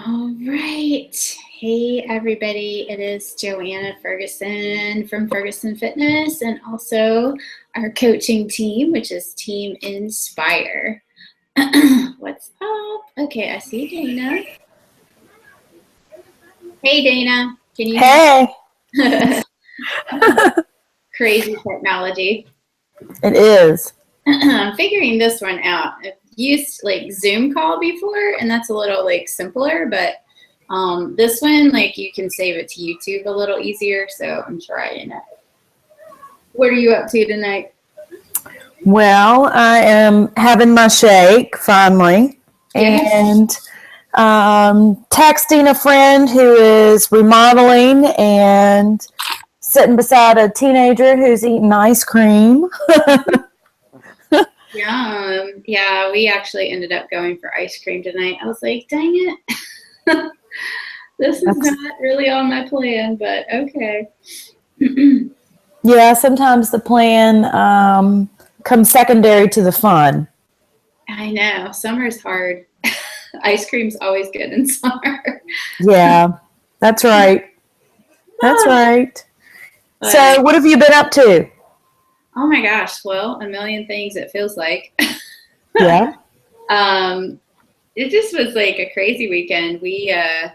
All right. Hey, everybody. It is Joanna Ferguson from Ferguson Fitness and also our coaching team, which is Team Inspire. What's up? Okay, I see Dana. Hey, Dana. Can you Hey. Crazy technology. It is. I'm figuring this one out. I've used like Zoom call before, and that's a little like simpler, but this one, like you can save it to YouTube a little easier, so I'm trying it. What are you up to tonight? Well, I am having my shake finally, and texting a friend who is remodeling and sitting beside a teenager who's eating ice cream. Yeah, we actually ended up going for ice cream tonight. I was like, dang it. This is not really on my plan, but okay. Yeah, sometimes the plan comes secondary to the fun. I know. Summer's hard. Ice cream's always good in summer. Yeah, that's right. That's right. So what have you been up to? Oh my gosh. Well, a million things, it feels like. Yeah. It just was like a crazy weekend. We had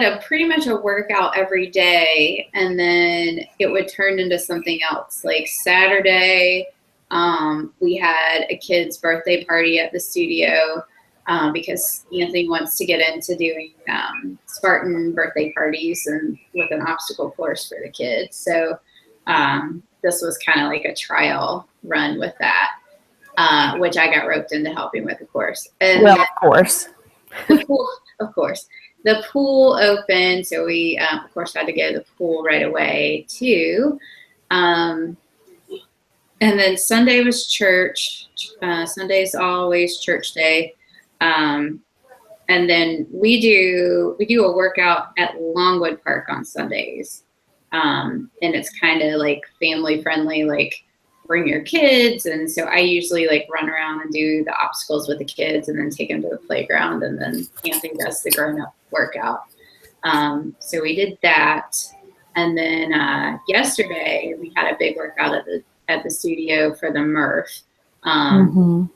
a pretty much a workout every day, and then it would turn into something else. Like Saturday, we had a kid's birthday party at the studio because Anthony wants to get into doing Spartan birthday parties and with an obstacle course for the kids. So this was kind of like a trial run with that, which I got roped into helping with, of course. And well, of course. The pool, of course. The pool opened, so we, of course, had to go to the pool right away, too. And then Sunday was church. Sunday's always church day. And then we do a workout at Longwood Park on Sundays. And it's kind of like family friendly, like bring your kids. And so I usually like run around and do the obstacles with the kids and then take them to the playground. And then Anthony does the grown up workout. So we did that. And then yesterday we had a big workout at the studio for the Murph. And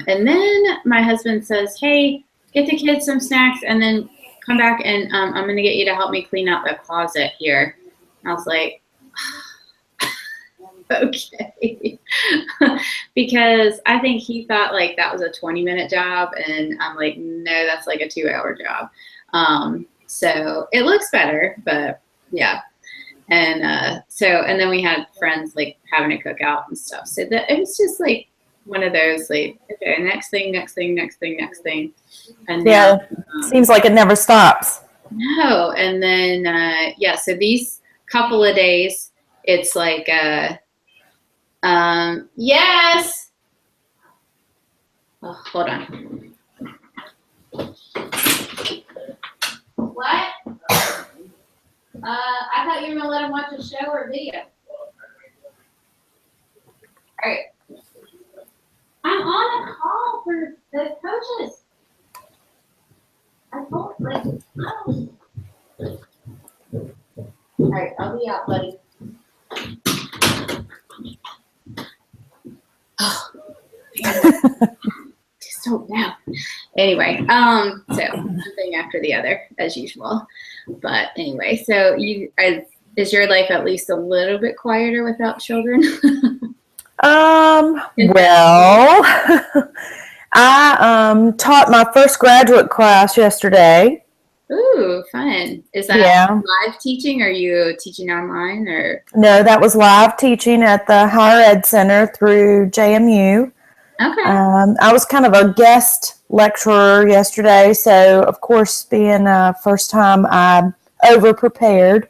then my husband says, hey, get the kids some snacks and then come back and I'm going to get you to help me clean out the closet here. And I was like, okay. Because I think he thought like that was a 20-minute job. And I'm like, no, that's like a 2-hour job. So it looks better, but yeah. And and then we had friends like having a cookout and stuff. So that it was just like one of those like, okay, next thing. And yeah, seems like it never stops. No. And then, so these couple of days, it's like, yes. Oh, hold on. What? I thought you were gonna let him watch a show or a video. All right. I'm on a call for the coaches. I told like, oh. All right, I'll be out, buddy. Oh, just don't know. Anyway, so one thing after the other as usual. But anyway, so is your life at least a little bit quieter without children? Well, I taught my first graduate class yesterday. Ooh, fun. Is that live teaching? Or are you teaching online or? No, that was live teaching at the Higher Ed Center through JMU. Okay. I was kind of a guest lecturer yesterday, so of course, being first time, I over-prepared.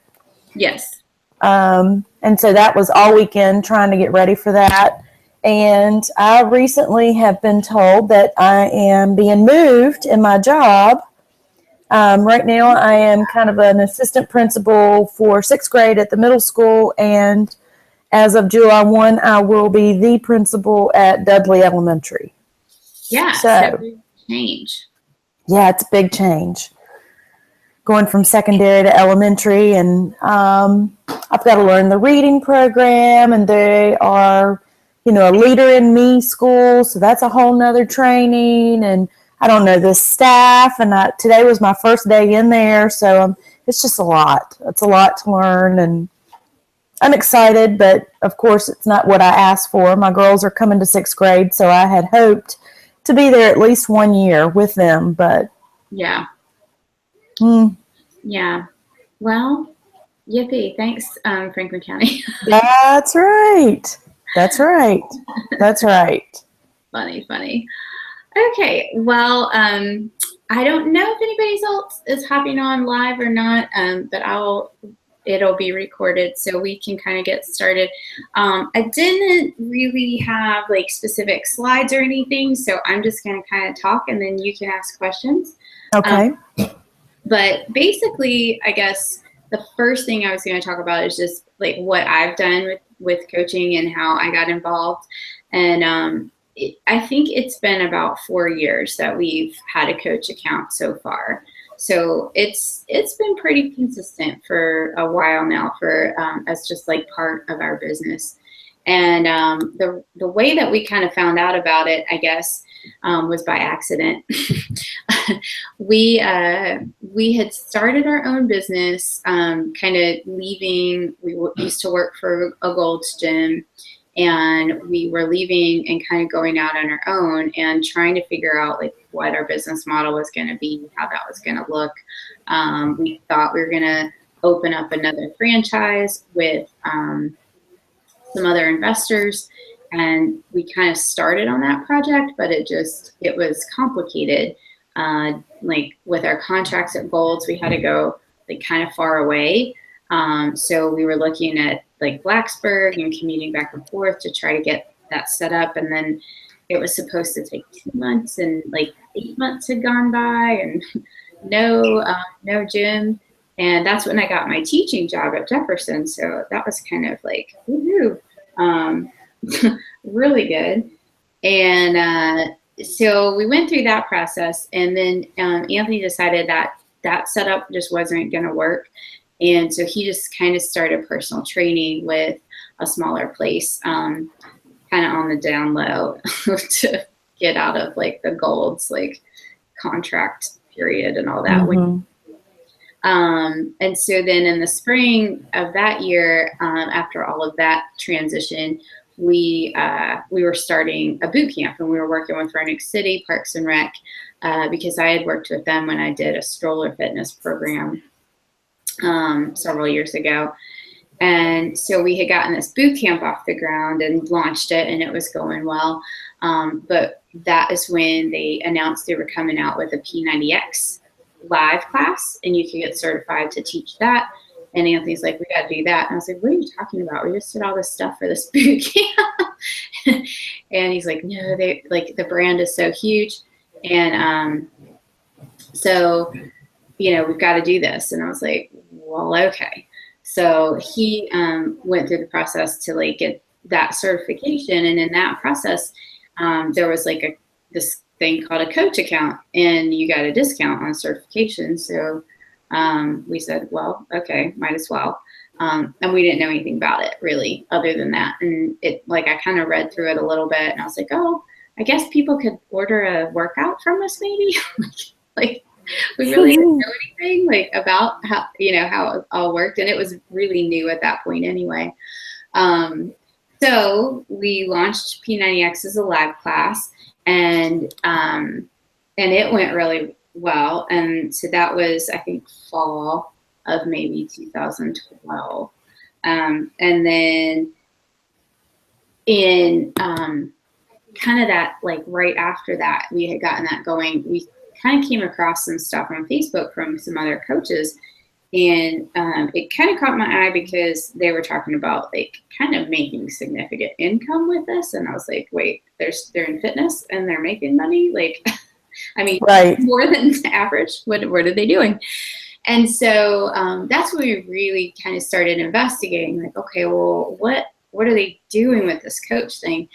Yes. And so that was all weekend trying to get ready for that. And I recently have been told that I am being moved in my job. Right now, I am kind of an assistant principal for 6th grade at the middle school, and as of July 1, I will be the principal at Dudley Elementary. Yeah, so So, change. yeah, it's a big change. Going from secondary to elementary, and I've got to learn the reading program, and they are, a leader in me school, so that's a whole nother training, and I don't know the staff, and today was my first day in there, so it's just a lot. It's a lot to learn, and I'm excited, but of course it's not what I asked for. My girls are coming to sixth grade, so I had hoped to be there at least 1 year with them, but Yeah. mm, Yeah. Well, yippee. Thanks, Franklin County. that's right. That's right. That's right. Funny. Okay. Well, I don't know if anybody else is hopping on live or not, but it'll be recorded so we can kind of get started. I didn't really have like specific slides or anything, so I'm just going to kind of talk and then you can ask questions. Okay. But basically, I guess the first thing I was going to talk about is just like what I've done with coaching and how I got involved. And I think it's been about 4 years that we've had a coach account so far. So it's been pretty consistent for a while now for as just like part of our business. And the way that we kind of found out about it, I guess, was by accident. We had started our own business, kind of leaving. We used to work for a Gold's Gym, and we were leaving and kind of going out on our own and trying to figure out like what our business model was going to be, how that was going to look. We thought we were going to open up another franchise with some other investors, and we kind of started on that project, but it was complicated. Like with our contracts at Gold's, we had to go like kind of far away. So we were looking at like Blacksburg and commuting back and forth to try to get that set up. And then it was supposed to take 2 months, and like 8 months had gone by, and no gym. And that's when I got my teaching job at Jefferson. So that was kind of like, woohoo, really good. And so we went through that process, and then Anthony decided that setup just wasn't going to work. And so he just kind of started personal training with a smaller place, kind of on the down low to get out of like the Gold's like contract period and all that. Mm-hmm. And so then in the spring of that year, after all of that transition, we were starting a boot camp, and we were working with Roanoke City Parks and Rec, because I had worked with them when I did a stroller fitness program several years ago. And so we had gotten this boot camp off the ground and launched it, and it was going well. But that is when they announced they were coming out with a P90X live class, and you could get certified to teach that. And Anthony's like, we got to do that. And I was like, what are you talking about? We just did all this stuff for this boot camp. And he's like, no, they like the brand is so huge. And so, we've got to do this. And I was like, well, okay. So he went through the process to like get that certification. And in that process, there was like this thing called a coach account, and you got a discount on certification. So we said, well, okay, might as well. And we didn't know anything about it really, other than that. And it like I kind of read through it a little bit, and I was like, oh, I guess people could order a workout from us, maybe. Like we really didn't know anything like about how how it all worked, and it was really new at that point anyway. So we launched P90X as a live class, and it went really well. And so that was, I think, fall of maybe 2012. And then in kind of that, like right after that, we had gotten that going. We kind of came across some stuff on Facebook from some other coaches, and it kind of caught my eye because they were talking about like kind of making significant income with this. And I was like, wait, they're in fitness and they're making money? Like, I mean, right. More than average. What are they doing? And so that's when we really kind of started investigating, like, okay, well, what are they doing with this coach thing?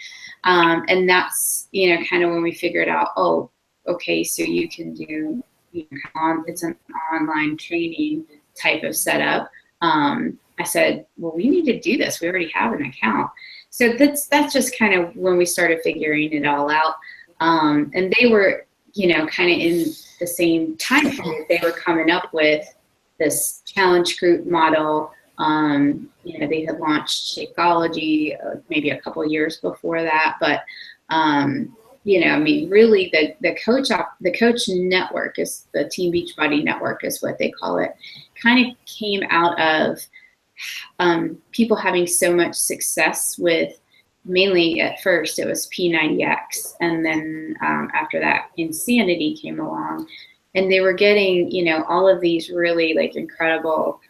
And that's, kind of when we figured out, oh, okay, so you can do, it's an online training type of setup. I said, well, we need to do this. We already have an account. So that's just kind of when we started figuring it all out. And they were, kind of in the same time period. They were coming up with this challenge group model. They had launched Shakeology maybe a couple years before that, but really the coach network is the Team Beachbody network is what they call it. Kind of came out of people having so much success with, mainly at first it was P90X, and then after that Insanity came along, and they were getting all of these really like incredible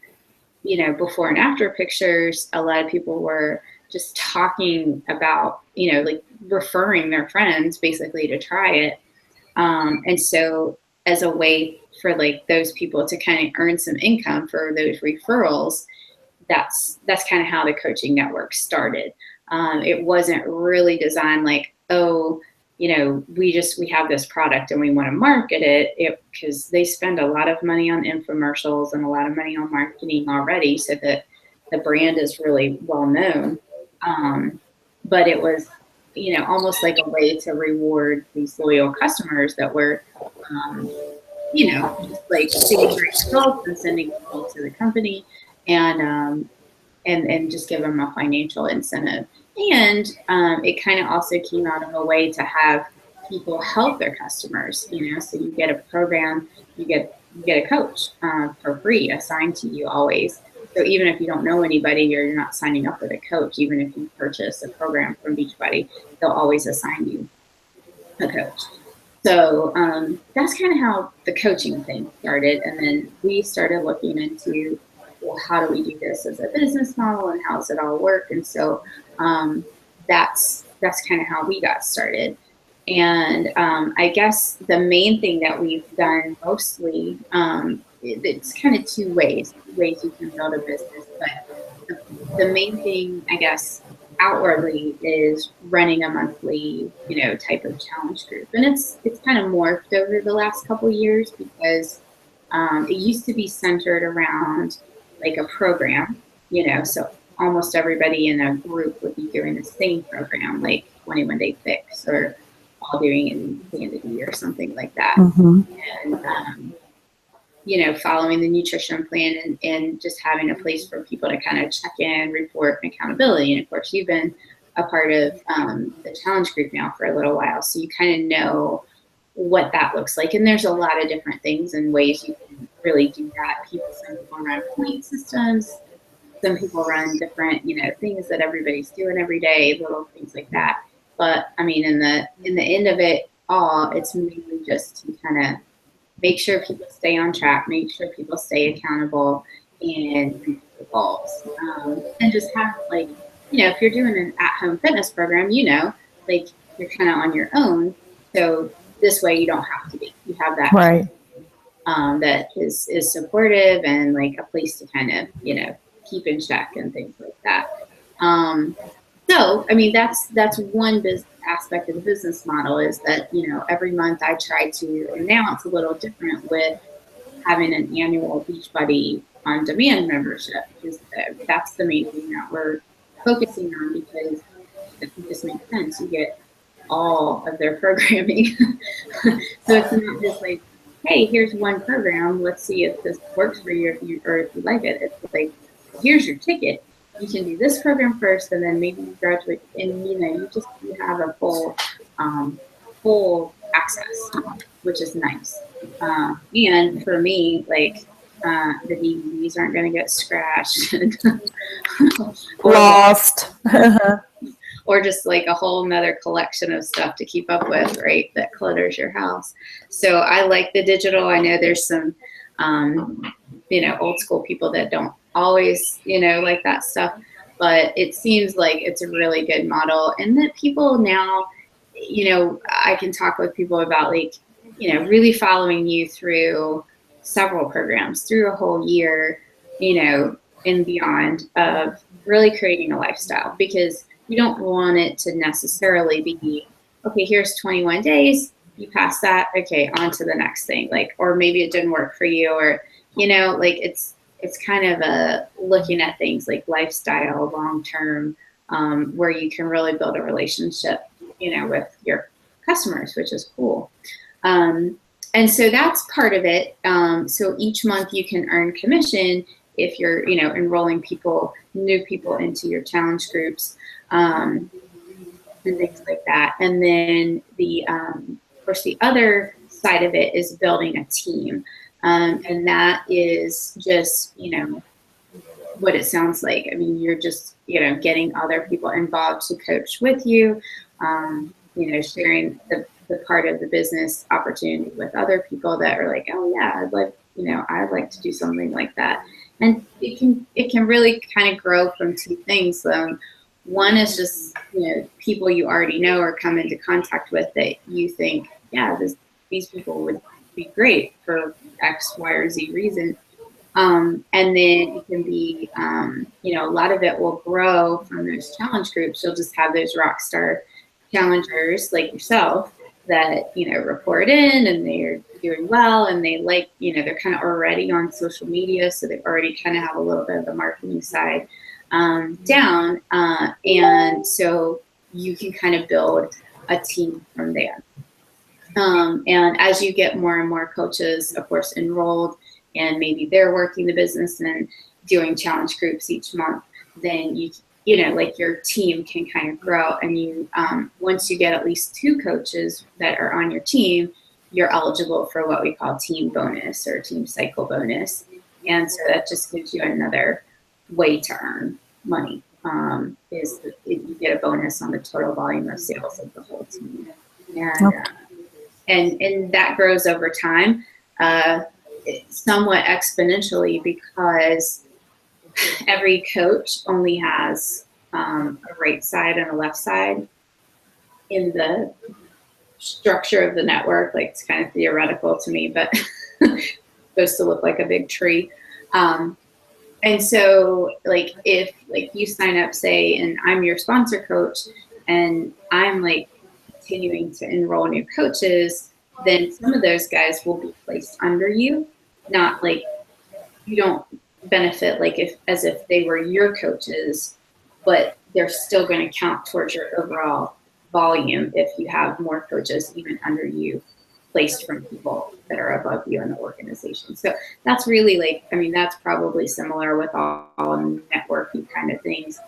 before and after pictures. A lot of people were just talking about like referring their friends basically to try it, and so as a way for like those people to kind of earn some income for those referrals, that's kind of how the coaching network started. It wasn't really designed like, oh, we have this product and we want to market it, because they spend a lot of money on infomercials and a lot of money on marketing already, so that the brand is really well known. But it was, almost like a way to reward these loyal customers that were, just like seeing great results and sending people to the company, and just give them a financial incentive. And it kind of also came out of a way to have people help their customers, so you get a program, you get a coach for free assigned to you always. So even if you don't know anybody, you're not signing up with a coach. Even if you purchase a program from Beachbody, they'll always assign you a coach. So that's kind of how the coaching thing started. And then we started looking into, well, how do we do this as a business model, and how does it all work? And so that's kind of how we got started. And I guess the main thing that we've done mostly, it's kind of two ways you can build a business. But the main thing, I guess, outwardly is running a monthly, type of challenge group. And it's kind of morphed over the last couple of years, because it used to be centered around like a program, so almost everybody in a group would be doing the same program, like 21 Day Fix, or all doing Insanity or something like that. Mm-hmm. And, following the nutrition plan, and just having a place for people to kind of check in, report, and accountability. And of course, you've been a part of the challenge group now for a little while, so you kind of know what that looks like. And there's a lot of different things and ways you can really do that. Some people run point systems. Some people run different, things that everybody's doing every day, little things like that. But I mean, in the end of it all, it's mainly just to kind of make sure people stay on track, make sure people stay accountable, and reach the goals. And just have, like, if you're doing an at-home fitness program, like, you're kind of on your own. So this way you don't have to be. You have that right. That is supportive, and like a place to kind of, keep in check and things like that. So, I mean, that's one aspect of the business model, is that, every month I try to, and now it's a little different with having an annual Beachbody on demand membership, because that's the main thing that we're focusing on, because it just makes sense. You get all of their programming. So it's not just like, hey, here's one program, let's see if this works for you, or if you like it. It's like, here's your ticket. You can do this program first, and then maybe you graduate, and you have a full access, which is nice. And for me, like, the DVDs aren't going to get scratched, Lost. or just like a whole nother collection of stuff to keep up with, right? That clutters your house. So I like the digital. I know there's some, old school people that don't always, like that stuff, but it seems like it's a really good model. And that people now, I can talk with people about, like, really following you through several programs, through a whole year, and beyond, of really creating a lifestyle. Because you don't want it to necessarily be, okay, here's 21 days, you pass that, okay, on to the next thing. Like, or maybe it didn't work for you, or, like it's kind of a looking at things like lifestyle, long-term, where you can really build a relationship, with your customers, which is cool. And so that's part of it. So each month you can earn commission if you're, enrolling new people into your challenge groups, and things like that. And then of course, the other side of it is building a team. And that is just, what it sounds like. I mean, you're just, getting other people involved to coach with you, sharing the part of the business opportunity with other people that are like, oh yeah, I'd like to do something like that. And it can really kind of grow from two things. One is just, people you already know or come into contact with that you think, yeah, these people would be great for X, Y, or Z reason. And then it can be, a lot of it will grow from those challenge groups. You'll just have those rock star challengers like yourself that, report in and they're doing well and they they're kind of already on social media. So they already kind of have a little bit of the marketing side down. And so you can kind of build a team from there. And as you get more and more coaches, of course, enrolled, and maybe they're working the business and doing challenge groups each month, then like your team can kind of grow. And you, once you get at least 2 coaches that are on your team, you're eligible for what we call team bonus or team cycle bonus. And so that just gives you another way to earn money. You get a bonus on the total volume of sales of the whole team. And that grows over time, somewhat exponentially, because every coach only has a right side and a left side in the structure of the network. Like, it's kind of theoretical to me, but it's supposed to look like a big tree. And so, like, if you sign up, say, and I'm your sponsor coach, and I'm continuing to enroll new coaches, then some of those guys will be placed under you. Not you don't benefit as if they were your coaches, but they're still going to count towards your overall volume if you have more coaches even under you placed from people that are above you in the organization. So that's really that's probably similar with all networking kind of things,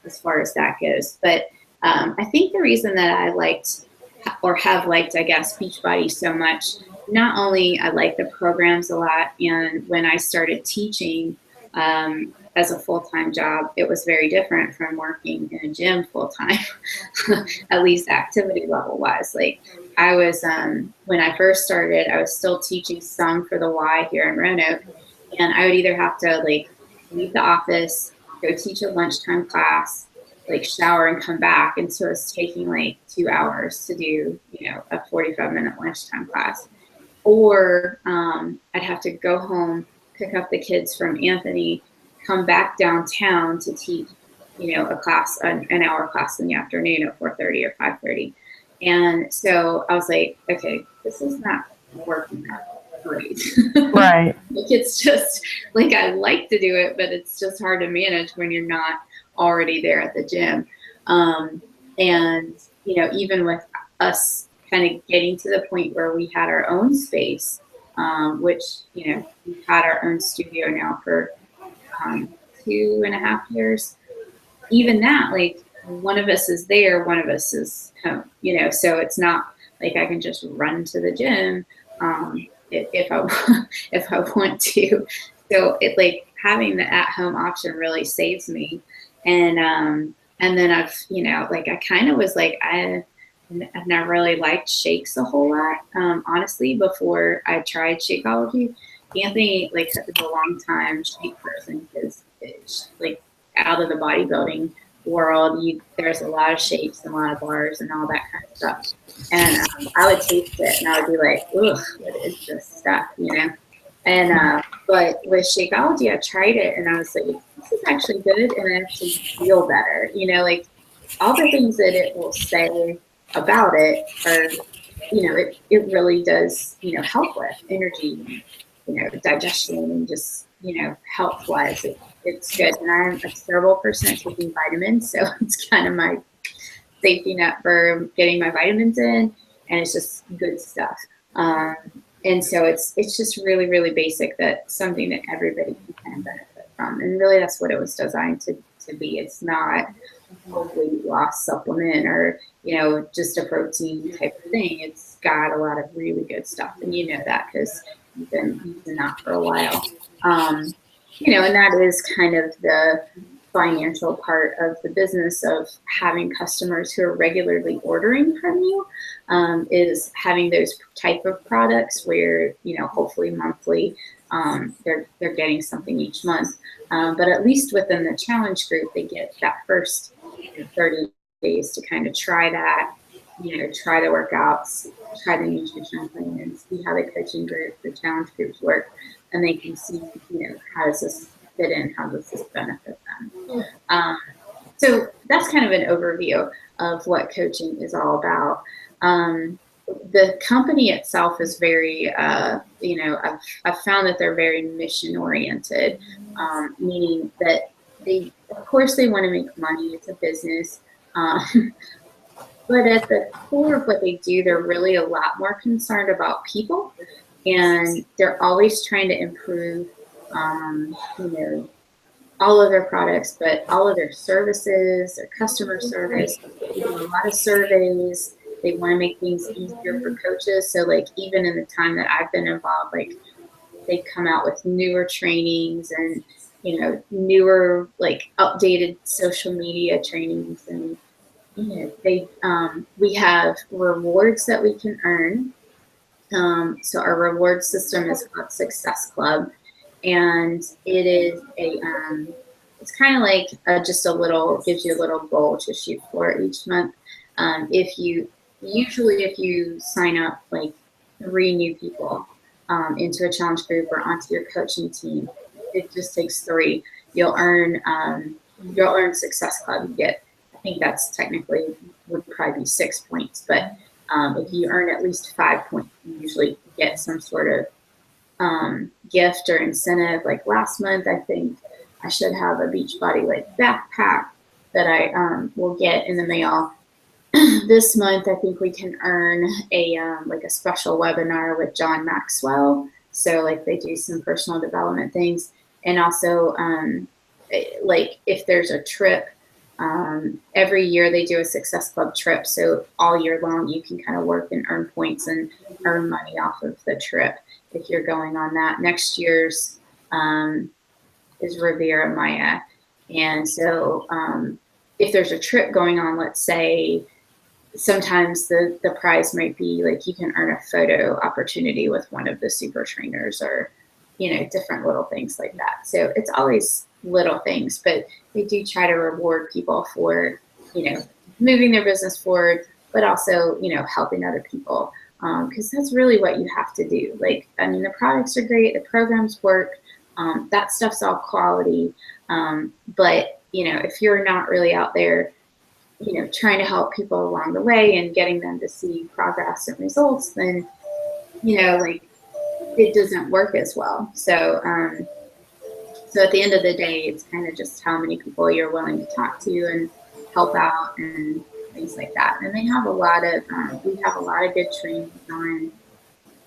as far as that goes. But I think the reason that I liked or have liked, I guess, Beachbody so much, not only I like the programs a lot, and when I started teaching as a full-time job, it was very different from working in a gym full-time, at least activity level wise. I was, when I first started, I was still teaching some for the Y here in Roanoke, and I would either have to leave the office, go teach a lunchtime class, shower and come back. And so it's taking 2 hours to do, a 45-minute lunchtime class. Or I'd have to go home, pick up the kids from Anthony, come back downtown to teach, a class, an hour class in the afternoon at 4:30 or 5:30. And so I was like, okay, this is not working that great. Right. It's just I like to do it, but it's just hard to manage when you're not already there at the gym. And, even with us kind of getting to the point where we had our own space, which, we've had our own studio now for 2.5 years. Even that, one of us is there, one of us is home, so it's not I can just run to the gym if I want to. So having the at-home option really saves me. And then I've, I kind of was I've never really liked shakes a whole lot, honestly, before I tried Shakeology. Anthony, is a long time shake person, because it's out of the bodybuilding world, there's a lot of shakes and a lot of bars and all that kind of stuff. And I would taste it and I would be like, ugh, what is this stuff, And but with Shakeology, I tried it and I was like, this is actually good, and I actually feel better, all the things that it will say about it are, it really does, help with energy, digestion, and just, health wise, it's good. And I'm a terrible person at taking vitamins, so it's kind of my safety net for getting my vitamins in, and it's just good stuff. Um, and so it's just really, really basic, that something that everybody can kind of benefit from. And really that's what it was designed to be. It's not a weight loss supplement or, just a protein type of thing. It's got a lot of really good stuff. And you know that because you've been using that for a while. And that is kind of the financial part of the business of having customers who are regularly ordering from you, is having those type of products where, hopefully monthly, they're getting something each month. But at least within the challenge group, they get that first 30 days to kind of try that, try the workouts, try the nutrition plan, and see how the coaching group, the challenge groups work. And they can see, how does this fit in? How does this benefit them? So that's kind of an overview of what coaching is all about. The company itself is very, I've found that they're very mission oriented, meaning that of course, they want to make money. It's a business. But at the core of what they do, they're really a lot more concerned about people, and they're always trying to improve, all of their products, but all of their services, their customer service. They do a lot of surveys. They want to make things easier for coaches. So like even in the time that I've been involved, like they come out with newer trainings and, newer like updated social media trainings. And, we have rewards that we can earn. So our reward system is called Success Club. And it is it's kind of like just gives you a little goal to shoot for each month. If you sign up like 3 new people into a challenge group or onto your coaching team, it just takes 3. You'll earn Success Club. You get, I think that's technically would probably be 6 points, but if you earn at least 5 points, you usually get some sort of gift or incentive. Like last month, I think I should have a Beachbody like backpack that I will get in the mail. This month, I think we can earn a like a special webinar with John Maxwell. So like they do some personal development things, and also like if there's a trip. Every year they do a Success Club trip, so all year long you can kind of work and earn points and earn money off of the trip if you're going on that. Next year's is Riviera Maya, and so if there's a trip going on, let's say, sometimes the prize might be like you can earn a photo opportunity with one of the super trainers, or different little things like that. So it's always little things, but they do try to reward people for moving their business forward, but also helping other people, because that's really what you have to do. Like, I mean, the products are great, the programs work, that stuff's all quality, but if you're not really out there trying to help people along the way and getting them to see progress and results, then like it doesn't work as well. So at the end of the day, it's kind of just how many people you're willing to talk to and help out and things like that. And they have a lot of we have a lot of good training on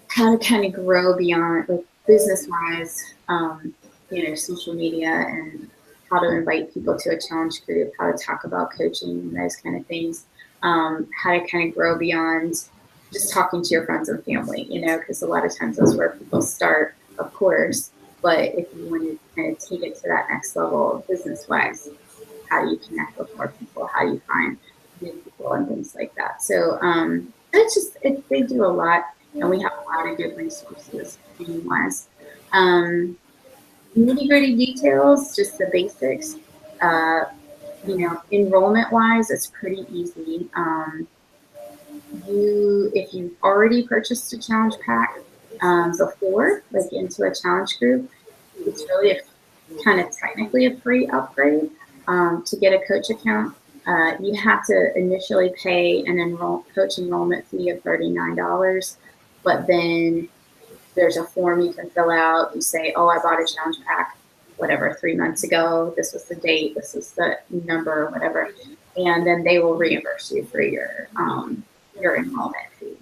how to kind of grow beyond, like, business wise, social media, and how to invite people to a challenge group, how to talk about coaching and those kind of things, how to kind of grow beyond just talking to your friends and family, because a lot of times that's where people start, of course. But if you want to kind of take it to that next level business-wise, how do you connect with more people? How do you find new people and things like that? So they do a lot, and we have a lot of good resources training-wise. Nitty-gritty details, just the basics. Enrollment-wise, it's pretty easy. If you've already purchased a challenge pack before, like into a challenge group, it's really kind of technically a free upgrade to get a coach account. You have to initially pay an coach enrollment fee of $39, but then there's a form you can fill out. You say, oh, I bought a challenge pack, whatever, 3 months ago. This was the date. This is the number, whatever. And then they will reimburse you for your enrollment fee.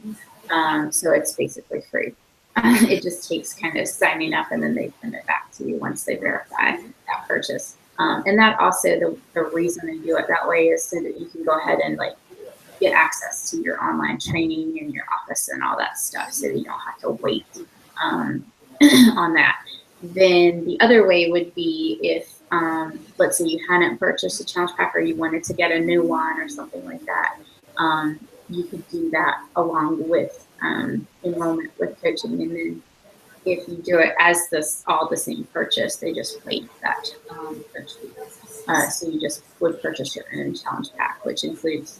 So it's basically free. It just takes kind of signing up, and then they send it back to you once they verify that purchase. And that also, the reason they do it that way is so that you can go ahead and like get access to your online training and your office and all that stuff, so that you don't have to wait on that. Then the other way would be if, let's say you hadn't purchased a challenge pack, or you wanted to get a new one or something like that. You could do that along with enrollment with coaching, and then if you do it as all the same purchase, they just waive that coach fee. So you just would purchase your own challenge pack, which includes,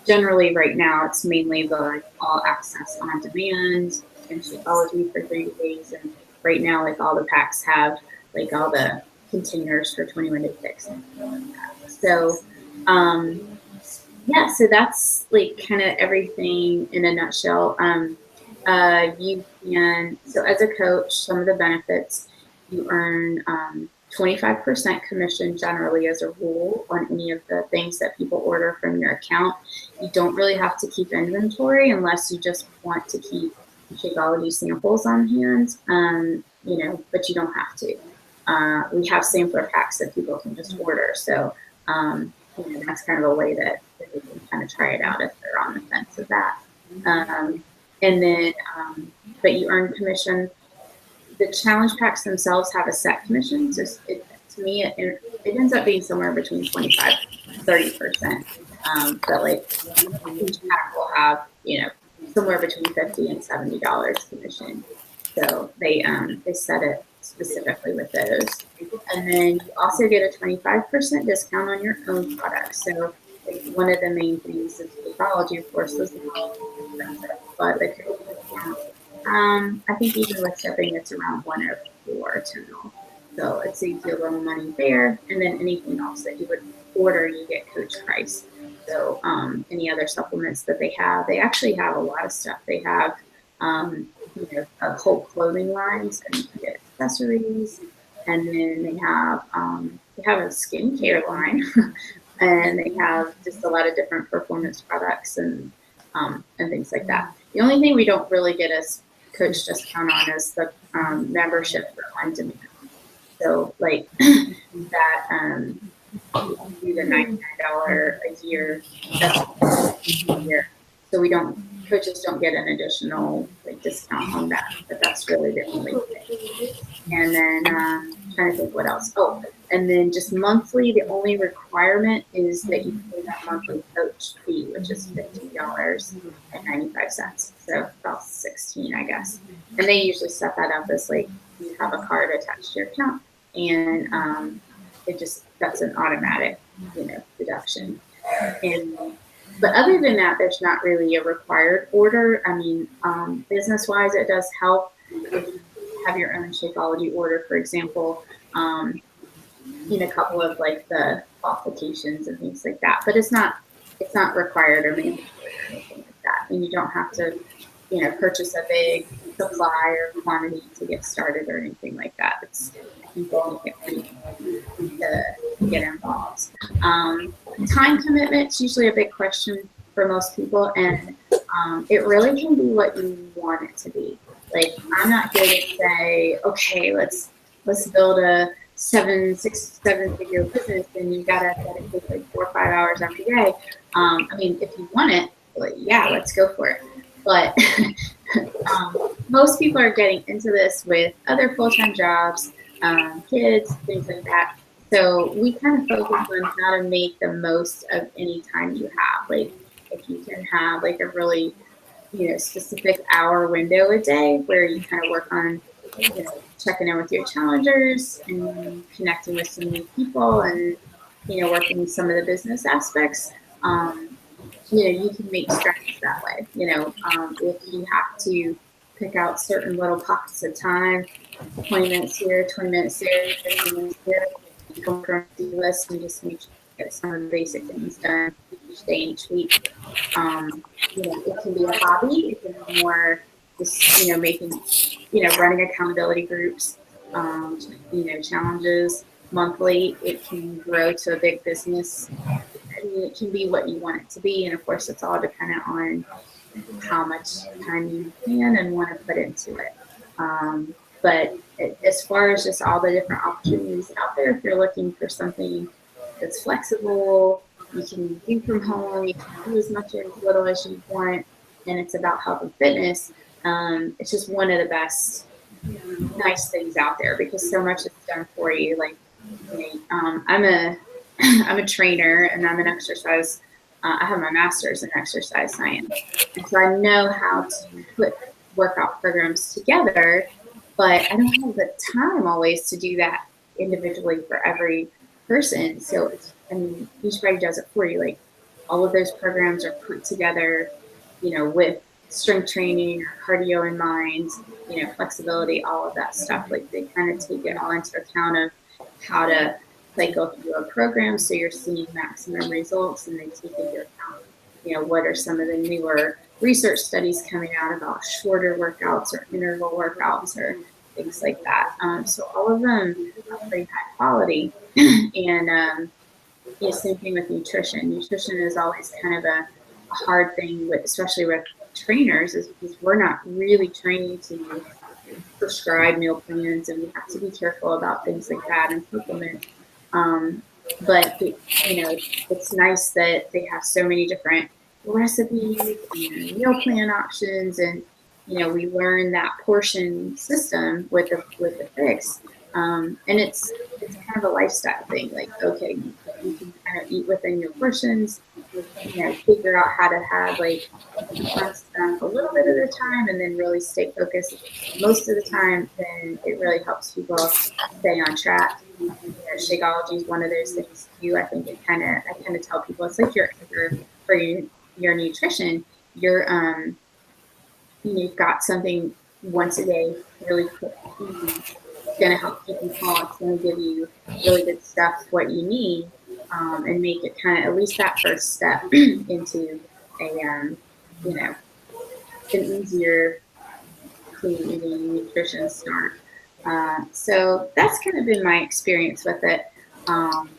generally right now, it's mainly the all access on demand and Shakeology for 30 days. And right now, like all the packs have like all the containers for 21 day fix and stuff like that. So yeah, so that's like kind of everything in a nutshell. You can, so as a coach, some of the benefits, you earn 25% commission generally as a rule on any of the things that people order from your account. You don't really have to keep inventory unless you just want to keep Shakeology samples on hand, but you don't have to. We have sampler packs that people can just order. So, that's kind of a way that they can kind of try it out if they're on the fence with that. And then, but you earn commission. The challenge packs themselves have a set commission. So to me, it ends up being somewhere between 25 and 30%. But like each pack will have, somewhere between $50 and $70 commission. So they set it specifically with those. And then you also get a 25% discount on your own products. So like, one of the main things is Beachbody, of course, is expensive, but the discount, I think even with shipping, it's around 104 total. So it saves you a little money there. And then anything else that you would order, you get coach price. So any other supplements that they actually have a lot of stuff. They have, a whole clothing line, so you can get accessories. And then they have a skincare line, and they have just a lot of different performance products and things like that. The only thing we don't really get a coach discount on is the membership for on demand. So like that, do the $99 a year. That's a year. So coaches don't get an additional like discount on that, but that's really the only thing. And then trying to think what else. Oh, and then just monthly, the only requirement is that you pay that monthly coach fee, which is $15.95. So about $16, I guess. And they usually set that up as like you have a card attached to your account, and that's an automatic, deduction. But other than that, there's not really a required order. I mean, business-wise, it does help if you have your own Shakeology order, for example, a couple of like the qualifications and things like that. But it's not required or mandatory or anything like that. And you don't have to, purchase a big supply or quantity to get started or anything like that. People get free to get involved. Time commitment's usually a big question for most people, and it really can be what you want it to be. Like, I'm not here to say, okay, let's build a 7-figure business, and you gotta dedicate like 4 or 5 hours every day. I mean, if you want it, like, yeah, let's go for it. But most people are getting into this with other full-time jobs, kids, things like that. So we kind of focus on how to make the most of any time you have. Like, if you can have like a really, specific hour window a day where you kind of work on, checking in with your challengers and connecting with some new people and, working some of the business aspects, you can make strides that way. If you have to pick out certain little pockets of time, 20 minutes here, 20 minutes there, 30 minutes there, you go from the list and just make get some of the basic things done each day, each week. It can be a hobby. It can be more just, making, running accountability groups, challenges monthly. It can grow to a big business. I mean, it can be what you want it to be. And of course, it's all dependent on how much time you can and want to put into it. But as far as just all the different opportunities out there, if you're looking for something that's flexible, you can do from home, you can do as much or as little as you want, and it's about health and fitness, it's just one of the best nice things out there because so much is done for you. Like, I'm a trainer and I'm an exercise. I have my master's in exercise science, and so I know how to put workout programs together. But I don't have the time always to do that individually for every person. So Beachbody does it for you. Like all of those programs are put together, with strength training, cardio in mind, flexibility, all of that stuff. Like they kind of take it all into account of how to go through a program so you're seeing maximum results, and they take into account, what are some of the newer research studies coming out about shorter workouts or interval workouts or things like that. So all of them are pretty high quality. And same thing with nutrition. Nutrition is always kind of a hard thing, especially with trainers, is because we're not really trained to prescribe meal plans, and we have to be careful about things like that and supplement. But it's nice that they have so many different recipes and meal plan options, and we learn that portion system with the fix, and it's kind of a lifestyle thing. Like, okay, you can kind of eat within your portions, figure out how to have like fun stuff a little bit of the time, and then really stay focused most of the time. Then it really helps people stay on track. Shakeology is one of those things too. I think I kind of tell people it's like for your nutrition. You've got something once a day, really quick, easy. It's going to help keep you calm. It's going to give you really good stuff, what you need, and make it kind of at least that first step into an easier, clean eating nutrition start. So that's kind of been my experience with it. I've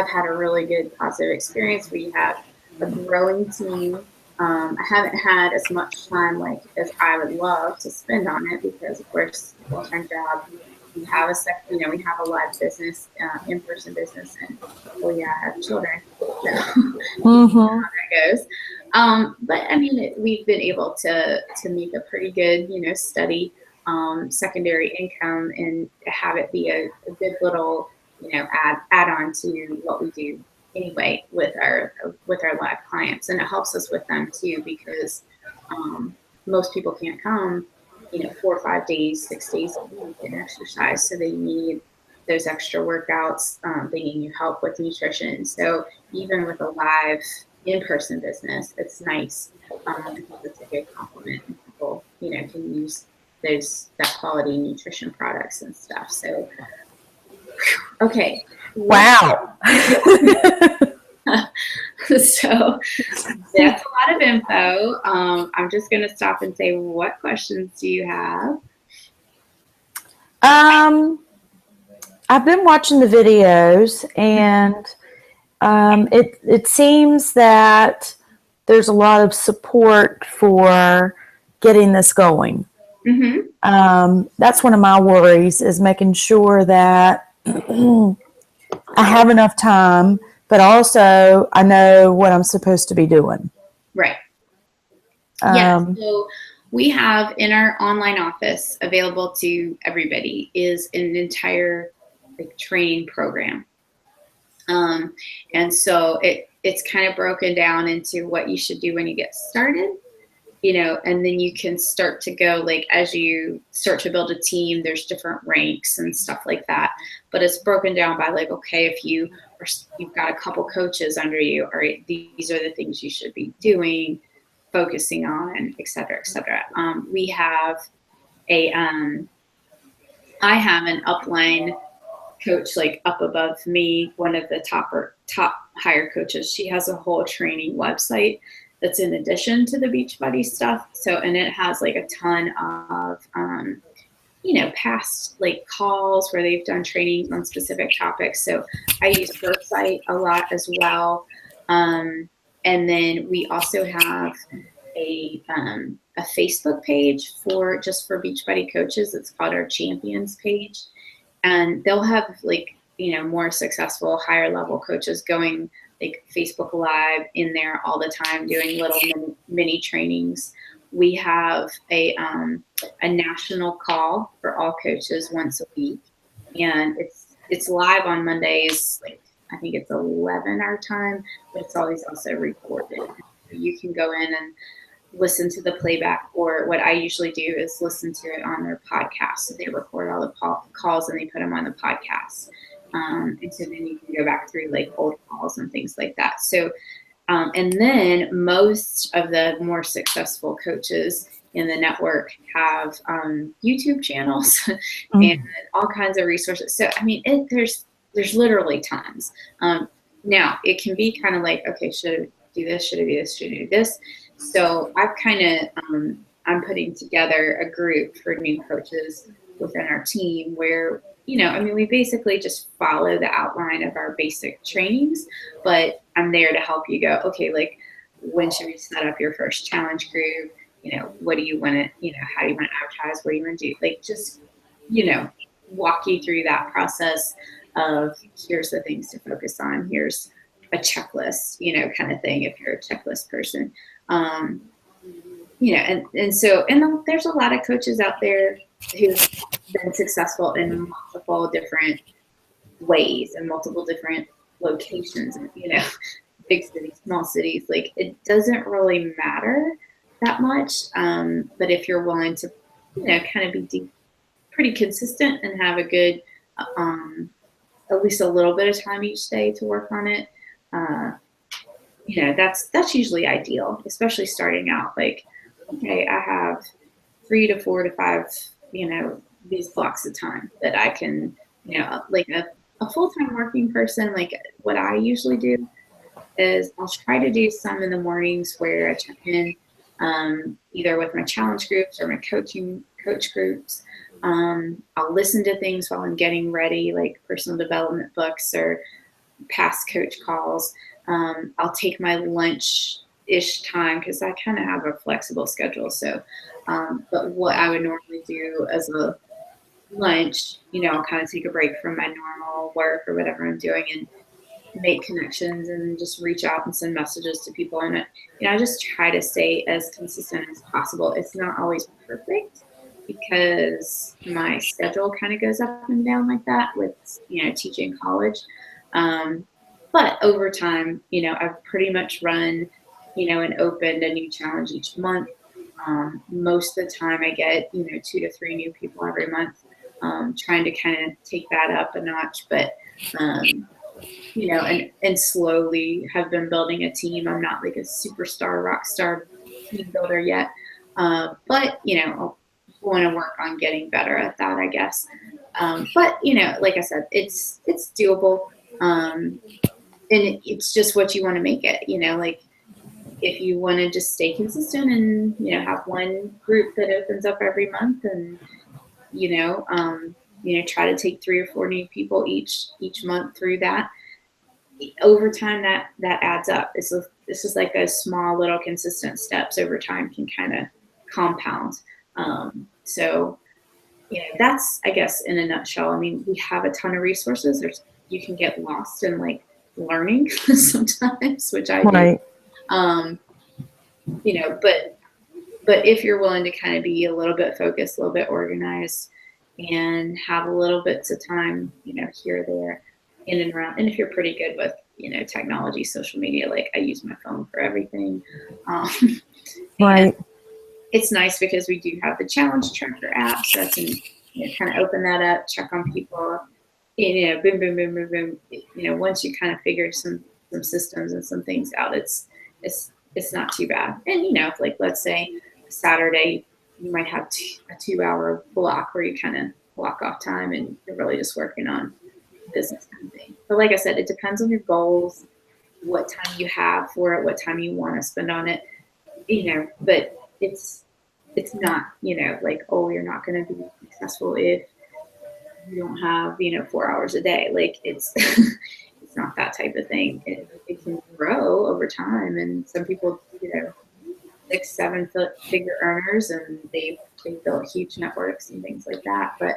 had a really good positive experience. We have a growing team. I haven't had as much time as I would love to spend on it because, of course, full-time job. We have we have a live business, in-person business, and I have children. So how that goes. But we've been able to make a pretty good, steady secondary income and have it be a good little, add on to what we do anyway with our live clients, and it helps us with them too because most people can't come 4 or 5 days, 6 days a week and exercise, so they need those extra workouts. They need your help with nutrition. So even with a live in-person business, it's nice because it's a good compliment, and people can use that quality nutrition products and stuff. So okay. Wow. So that's a lot of info. I'm just going to stop and say, what questions do you have? I've been watching the videos, and it seems that there's a lot of support for getting this going. Mm-hmm. That's one of my worries, is making sure that I have enough time, but also I know what I'm supposed to be doing. Right. So we have in our online office, available to everybody, is an entire training program. And so it's kind of broken down into what you should do when you get started, and then you can start to go, as you start to build a team, there's different ranks and stuff like that. But it's broken down by okay, if you've got a couple coaches under you, all right, these are the things you should be doing, focusing on, et cetera, et cetera. We have I have an upline coach like up above me, one of the top higher coaches, she has a whole training website that's in addition to the Beachbody stuff. So, and it has like a ton of, past like calls where they've done trainings on specific topics. So I use her site a lot as well. And then we also have a Facebook page for Beachbody coaches. It's called our Champions page. And they'll have like, more successful, higher level coaches going like Facebook Live in there all the time, doing little mini trainings. We have a national call for all coaches once a week, and it's live on Mondays. Like I think it's 11 our time, but it's always also recorded. You can go in and listen to the playback, or what I usually do is listen to it on their podcast. So they record all the calls and they put them on the podcast. And so then you can go back through like old calls and things like that. So, and then most of the more successful coaches in the network have YouTube channels and all kinds of resources. So, I mean, there's literally tons. Now it can be kind of like, okay, should I do this? Should I do this? Should I do this? So I've kind of, I'm putting together a group for new coaches within our team where, we basically just follow the outline of our basic trainings, but I'm there to help you go, okay, like when should we set up your first challenge group? What do you want to, how do you want to advertise? What do you want to do? Like just, walk you through that process of here's the things to focus on. Here's a checklist, kind of thing, if you're a checklist person. And so there's a lot of coaches out there who've been successful in multiple different ways and multiple different locations, and, big cities, small cities, like it doesn't really matter that much. But if you're willing to, kind of be pretty consistent and have a good, at least a little bit of time each day to work on it, that's usually ideal, especially starting out. Like, okay, I have 3 to 4 to 5, these blocks of time that I can, like a full-time working person, like what I usually do is I'll try to do some in the mornings where I check in, either with my challenge groups or my coach groups. I'll listen to things while I'm getting ready, like personal development books or past coach calls. I'll take my lunch-ish time because I kind of have a flexible schedule. So, but what I would normally do as a lunch, I'll kind of take a break from my normal work or whatever I'm doing and make connections and just reach out and send messages to people. And, I just try to stay as consistent as possible. It's not always perfect because my schedule kind of goes up and down like that with, teaching college. But over time, I've pretty much run, and opened a new challenge each month. Most of the time I get, 2 to 3 new people every month, trying to kind of take that up a notch. But, and slowly have been building a team. I'm not like a superstar, rock star team builder yet. But, I want to work on getting better at that, I guess. But, like I said, it's doable. And it's just what you want to make it, like if you want to just stay consistent and, have one group that opens up every month and, try to take 3 or 4 new people each month through that. Over time, that adds up. This is like a small little consistent steps over time can kind of compound. So, that's, I guess, in a nutshell. I mean, we have a ton of resources. You can get lost in like learning sometimes, which I do. Right. But if you're willing to kind of be a little bit focused, a little bit organized, and have a little bits of time, here or there, in and around. And if you're pretty good with, technology, social media, like I use my phone for everything. Right. It's nice because we do have the challenge tracker app, so I can, kind of open that up, check on people, boom, boom, boom, boom, boom. Once you kind of figure some systems and some things out, it's not too bad. And, like let's say Saturday, you might have a 2-hour block where you kind of block off time and you're really just working on, business kind of thing. But like I said, it depends on your goals, what time you have for it, what time you want to spend on it, but it's not, like, oh, you're not going to be successful if you don't have, 4 hours a day. Like it's, it's not that type of thing. It can grow over time. And some people, 6, 7 figure earners, and they built huge networks and things like that. But,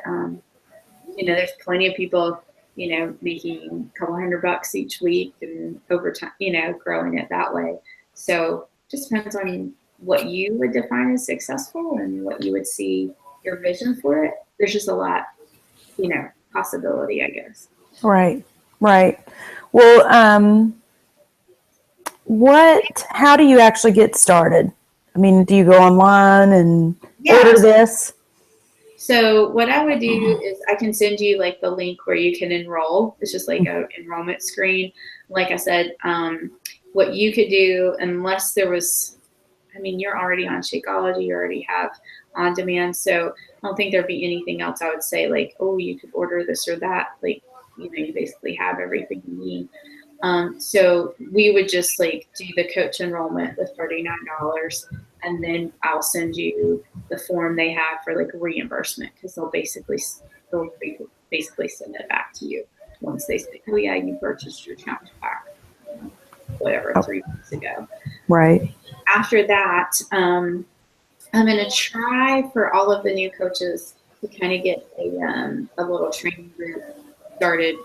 there's plenty of people, making a couple $100 each week and over time, growing it that way. So just depends on what you would define as successful and what you would see your vision for it. There's just a lot, possibility, I guess. Right. Well, how do you actually get started? I mean, do you go online and order this? So what I would do is I can send you like the link where you can enroll. It's just like an enrollment screen. Like I said, what you could do, unless there was, you're already on Shakeology, you already have on demand. So I don't think there'd be anything else I would say like, oh, you could order this or that. Like, you basically have everything you need. So we would just like do the coach enrollment with $39, and then I'll send you the form they have for like reimbursement, because they'll basically send it back to you once they say, oh yeah, you purchased your challenge pack, whatever, 3 weeks ago. Right. After that, I'm going to try for all of the new coaches to kind of get a little training group started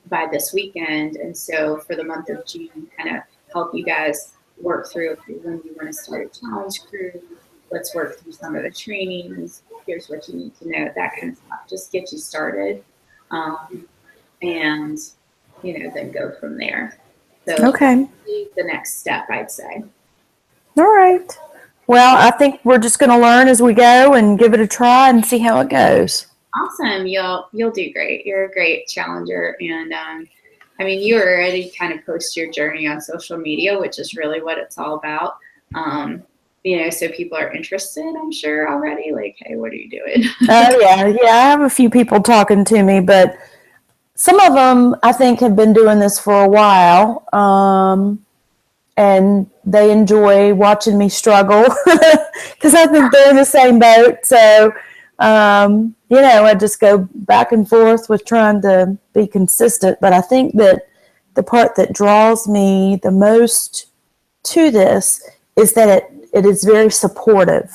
by this weekend. And so for the month of June, kind of help you guys work through when you want to start a challenge group. Let's work through some of the trainings. Here's what you need to know, that kind of stuff. Just get you started. And, then go from there. So okay. The next step, I'd say. All right. Well, I think we're just going to learn as we go and give it a try and see how it goes. Awesome. You'll do great. You're a great challenger. And you already kind of post your journey on social media, which is really what it's all about. So people are interested, I'm sure, already. Like, hey, what are you doing? Oh, yeah. Yeah, I have a few people talking to me, but some of them, I think, have been doing this for a while. And they enjoy watching me struggle because I think they're in the same boat. So, I just go back and forth with trying to be consistent. But I think that the part that draws me the most to this is that it is very supportive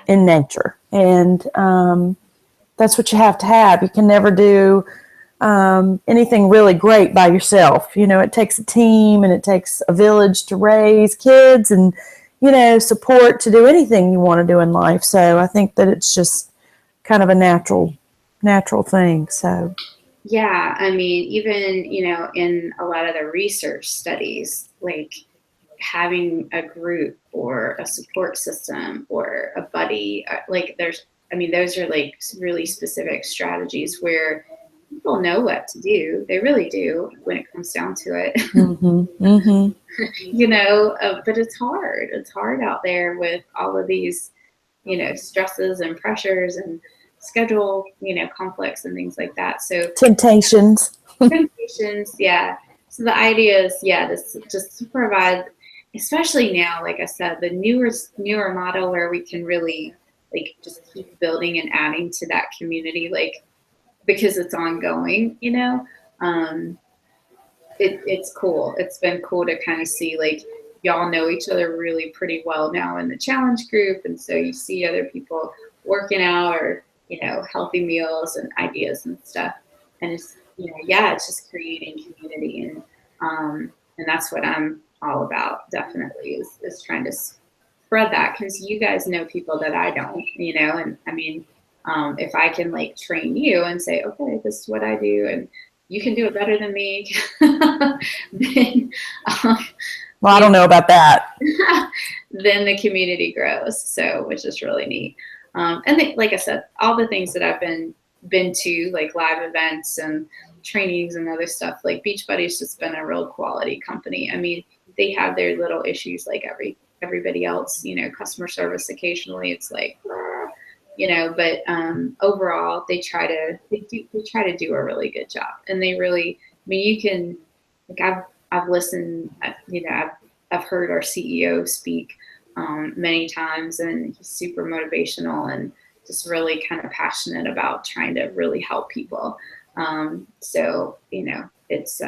in nature. And that's what you have to have. You can never do anything really great by yourself. It takes a team and it takes a village to raise kids and, support to do anything you want to do in life. So I think that it's just kind of a natural thing. So. Yeah. Even, in a lot of the research studies, like having a group or a support system or a buddy, like those are like really specific strategies where people know what to do. They really do when it comes down to it. Mm-hmm. Mm-hmm. But it's hard. It's hard out there with all of these, stresses and pressures and schedule, conflicts and things like that. So temptations. Yeah. So the idea is, this just to provide, especially now, like I said, the newer model where we can really like just keep building and adding to that community, like, because it's ongoing, it's cool. It's been cool to kind of see like y'all know each other really pretty well now in the challenge group. And so you see other people working out or, healthy meals and ideas and stuff. And it's, it's just creating community. And that's what I'm all about, definitely, is trying to spread that, because you guys know people that I don't, and if I can like train you and say, okay, this is what I do, and you can do it better than me, then, well, I don't know about that. Then the community grows. So, which is really neat. And like I said, all the things that I've been to, like live events and trainings and other stuff, like Beachbody's just been a real quality company. They have their little issues like everybody else, customer service occasionally. It's like, but overall they try to do a really good job, and they really, I mean, you can, like, I've listened, I've heard our CEO speak many times, and he's super motivational and just really kind of passionate about trying to really help people. So it's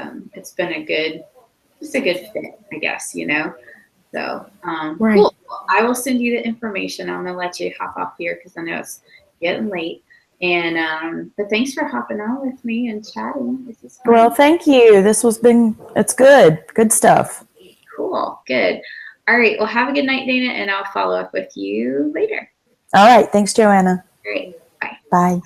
been a good fit, I guess. So Right. cool. Well, I will send you the information. I'm gonna let you hop off here because I know it's getting late. And but thanks for hopping on with me and chatting. This is fun. Well, thank you. It's good stuff. Cool. Good. All right. Well, have a good night, Dana, and I'll follow up with you later. All right. Thanks, Joanna. All right. Bye. Bye.